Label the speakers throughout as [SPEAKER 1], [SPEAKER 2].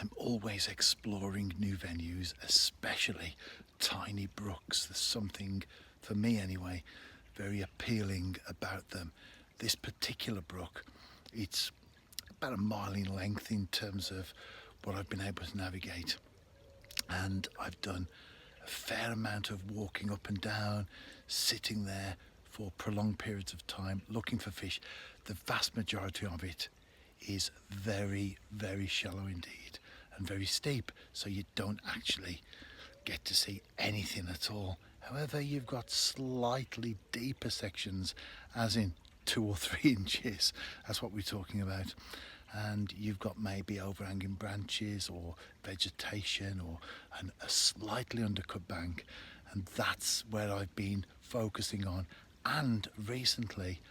[SPEAKER 1] I'm always exploring new venues, especially tiny brooks. There's something, for me anyway, very appealing about them. This particular brook, it's about a mile in length in terms of what I've been able to navigate. And I've done a fair amount of walking up and down, sitting there for prolonged periods of time, looking for fish. The vast majority of it is very, very shallow indeed and very steep, so you don't actually get to see anything at all. However, you've got slightly deeper sections, as in 2 or 3 inches, that's what we're talking about. And you've got maybe overhanging branches or vegetation or a slightly undercut bank, and that's where I've been focusing on. And recently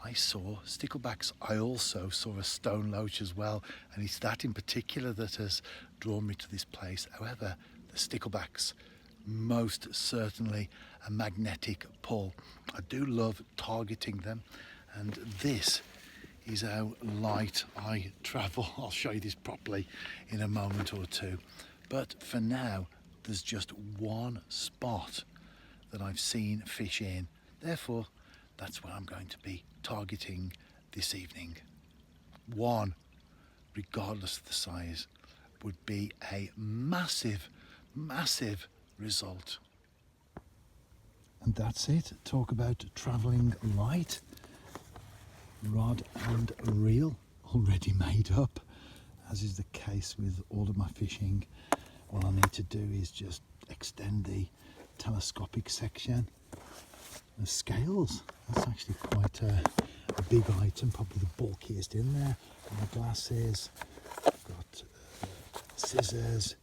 [SPEAKER 1] I saw sticklebacks. I also saw a stone loach as well, and it's that in particular that has drawn me to this place. However, the sticklebacks, most certainly a magnetic pull. I do love targeting them, and this is how light I travel. I'll show you this properly in a moment or two. But for now, there's just one spot that I've seen fish in. Therefore, that's where I'm going to be targeting this evening. One, regardless of the size, would be a massive, massive result. And that's it. Talk about travelling light. Rod and reel already made up, as is the case with all of my fishing. All I need to do is just extend the telescopic section. The scales, that's actually quite a big item, probably the bulkiest in there. My glasses, got scissors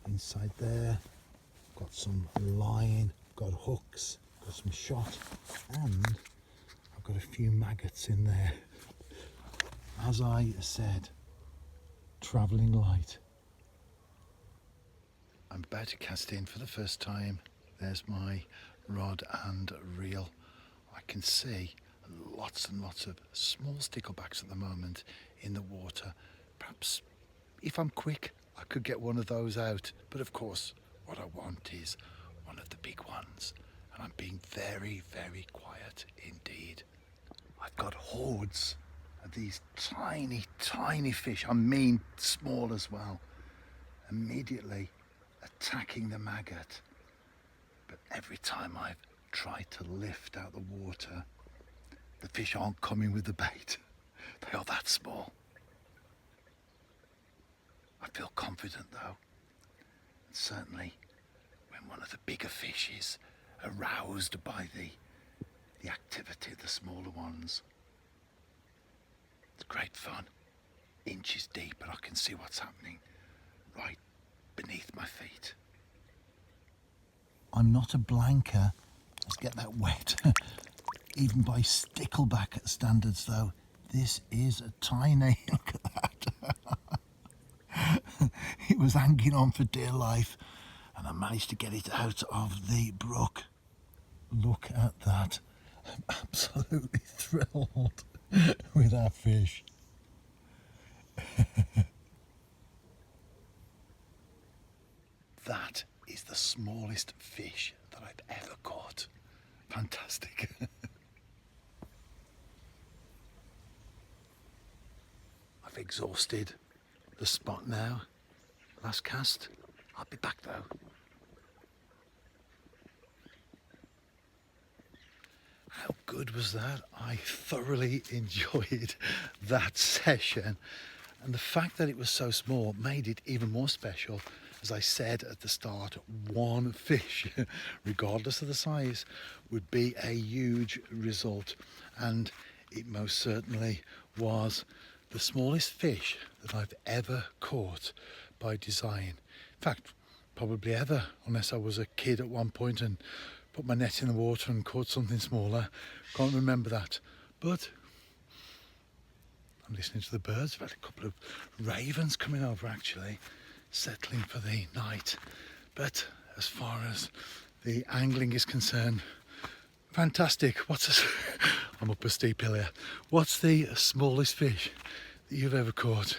[SPEAKER 1] inside there, got some line, got hooks, got some shot, and I've got a few maggots in there. As I said, travelling light. I'm about to cast in for the first time. There's my rod and reel. I can see lots and lots of small sticklebacks at the moment in the water. Perhaps if I'm quick, I could get one of those out. But of course, what I want is one of the big ones. And I'm being very, very quiet indeed. I've got hordes of these tiny, tiny fish, I mean small as well, immediately attacking the maggot. But every time I've tried to lift out the water, the fish aren't coming with the bait. They are that small. I feel confident though. And certainly when one of the bigger fish is aroused by the activity of the smaller ones, it's great fun. Inches deep, and I can see what's happening right beneath my feet. I'm not a blanker. Let's get that wet. Even by stickleback standards though, this is a tiny. Look at that. It was hanging on for dear life, and I managed to get it out of the brook. Look at that. I'm absolutely thrilled with that fish. That is the smallest fish that I've ever caught. Fantastic. I've exhausted the spot now. Last cast. I'll be back though. How good was that? I thoroughly enjoyed that session, and the fact that it was so small made it even more special. As I said at the start, one fish, regardless of the size, would be a huge result, and it most certainly was the smallest fish that I've ever caught by design. In fact, probably ever, unless I was a kid at one point and put my net in the water and caught something smaller. Can't remember that. But I'm listening to the birds. I've had a couple of ravens coming over actually, settling for the night. But as far as the angling is concerned, fantastic. I'm up a steep hill here. What's the smallest fish that you've ever caught?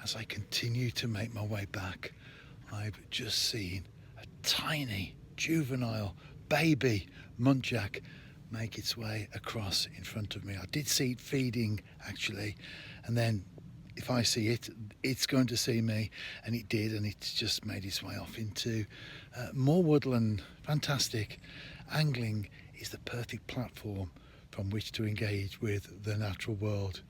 [SPEAKER 1] as I continue to make my way back, I've just seen a tiny juvenile baby muntjac make its way across in front of me. I did see it feeding actually, and then if I see it, it's going to see me, and it did, and it's just made its way off into more woodland. Fantastic. Angling is the perfect platform from which to engage with the natural world.